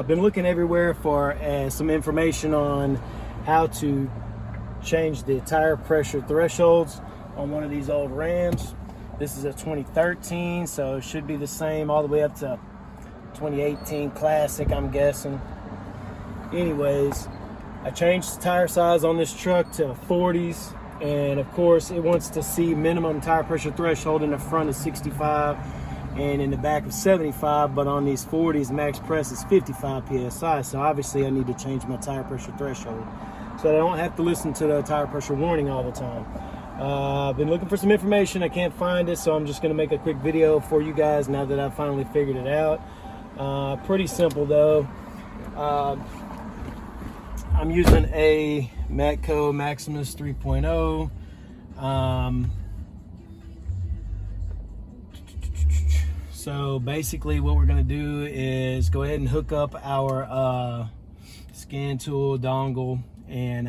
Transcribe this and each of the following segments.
I've been looking everywhere for some information on how to change the tire pressure thresholds on one of these old Rams. This is a 2013, so it should be the same all the way up to 2018 Classic, I'm guessing. Anyways, I changed the tire size on this truck to 40s, and of course it wants to see minimum tire pressure threshold in the front of 65 and in the back of 75, but on these 40s max press is 55 psi, so obviously I need to change my tire pressure threshold so I don't have to listen to the tire pressure warning all the time. I've been looking for some information, I can't find it, so I'm just going to make a quick video for you guys now that I've finally figured it out. Pretty simple though. I'm using a Matco Maximus 3.0. So basically what we're going to do is go ahead and hook up our scan tool dongle and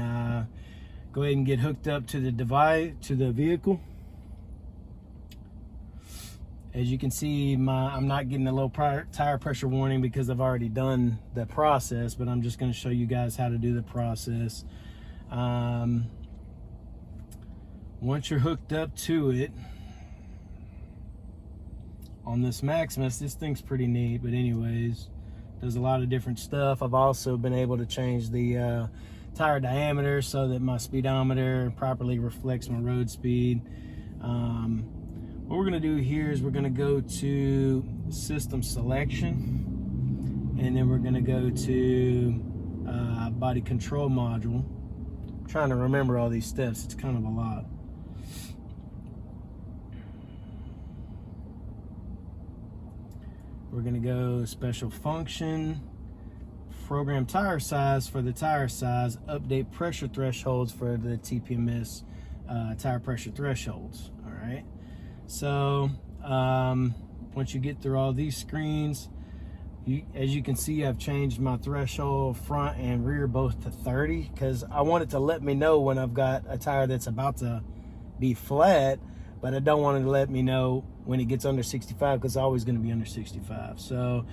go ahead and get hooked up to the device, to the vehicle. As you can see, I'm not getting a low tire pressure warning because I've already done the process, but I'm just going to show you guys how to do the process. Once you're hooked up to it, on this Maximus, this thing's pretty neat, but anyways, does a lot of different stuff. I've also been able to change the tire diameter so that my speedometer properly reflects my road speed. What we're going to do here is we're going to go to system selection, and then we're going to go to body control module. I'm trying to remember all these steps, it's kind of a lot. We're going to go special function, program tire size for the tire size, update pressure thresholds for the TPMS tire pressure thresholds. All right. So once you get through all these screens, as you can see, I've changed my threshold front and rear both to 30 because I want it to let me know when I've got a tire that's about to be flat, but I don't want it to let me know when it gets under 65 because it's always going to be under 65. So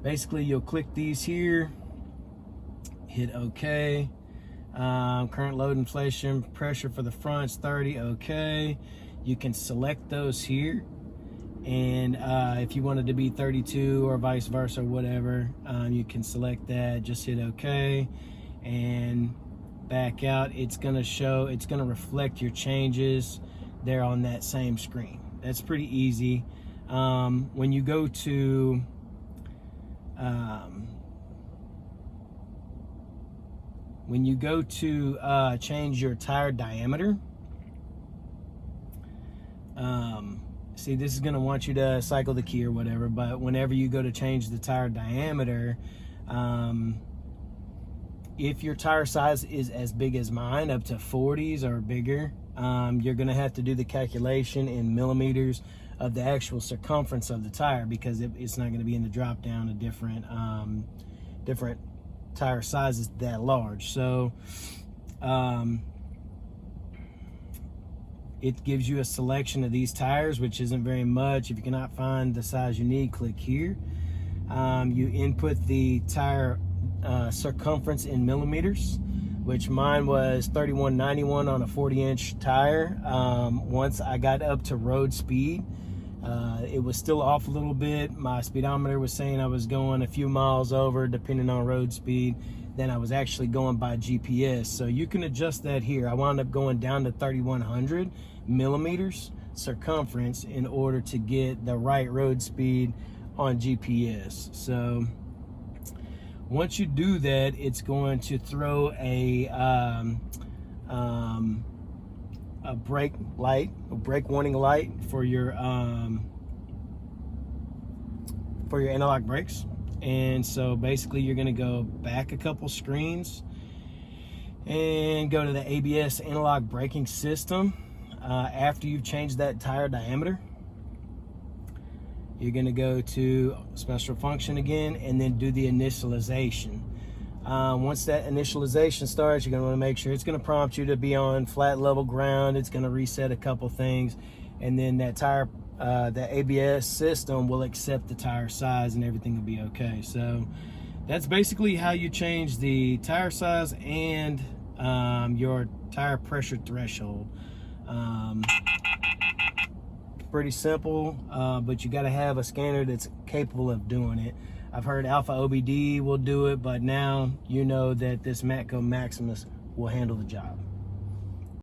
basically you'll click these here, hit OK. Current load inflation pressure for the front's 30, OK. You can select those here, and if you wanted to be 32 or vice versa, whatever, you can select that. Just hit OK and back out. It's going to show, it's going to reflect your changes there on that same screen. That's pretty easy. When you go to change your tire diameter, see, this is going to want you to cycle the key or whatever, but whenever you go to change the tire diameter, if your tire size is as big as mine, up to 40s or bigger, you're going to have to do the calculation in millimeters of the actual circumference of the tire, because it's not going to be in the drop down of different tire sizes that large. So it gives you a selection of these tires, which isn't very much. If you cannot find the size you need, click here. You input the tire circumference in millimeters, which mine was 3191 on a 40-inch tire. Once I got up to road speed, it was still off a little bit. My speedometer was saying I was going a few miles over depending on road speed. Then I was actually going by GPS. So you can adjust that here. I wound up going down to 3100 millimeters circumference in order to get the right road speed on GPS. So once you do that, it's going to throw a brake light, a brake warning light for your analog brakes. And so basically you're going to go back a couple screens and go to the ABS analog braking system. After you've changed that tire diameter, you're going to go to special function again and then do the initialization. Once that initialization starts, you're going to want to make sure it's going to prompt you to be on flat level ground. It's going to reset a couple things, and then that tire, the ABS system will accept the tire size and everything will be okay. So that's basically how you change the tire size and your tire pressure threshold. Pretty simple, but you got to have a scanner that's capable of doing it. I've heard Alpha OBD will do it, but now you know that this Matco Maximus will handle the job.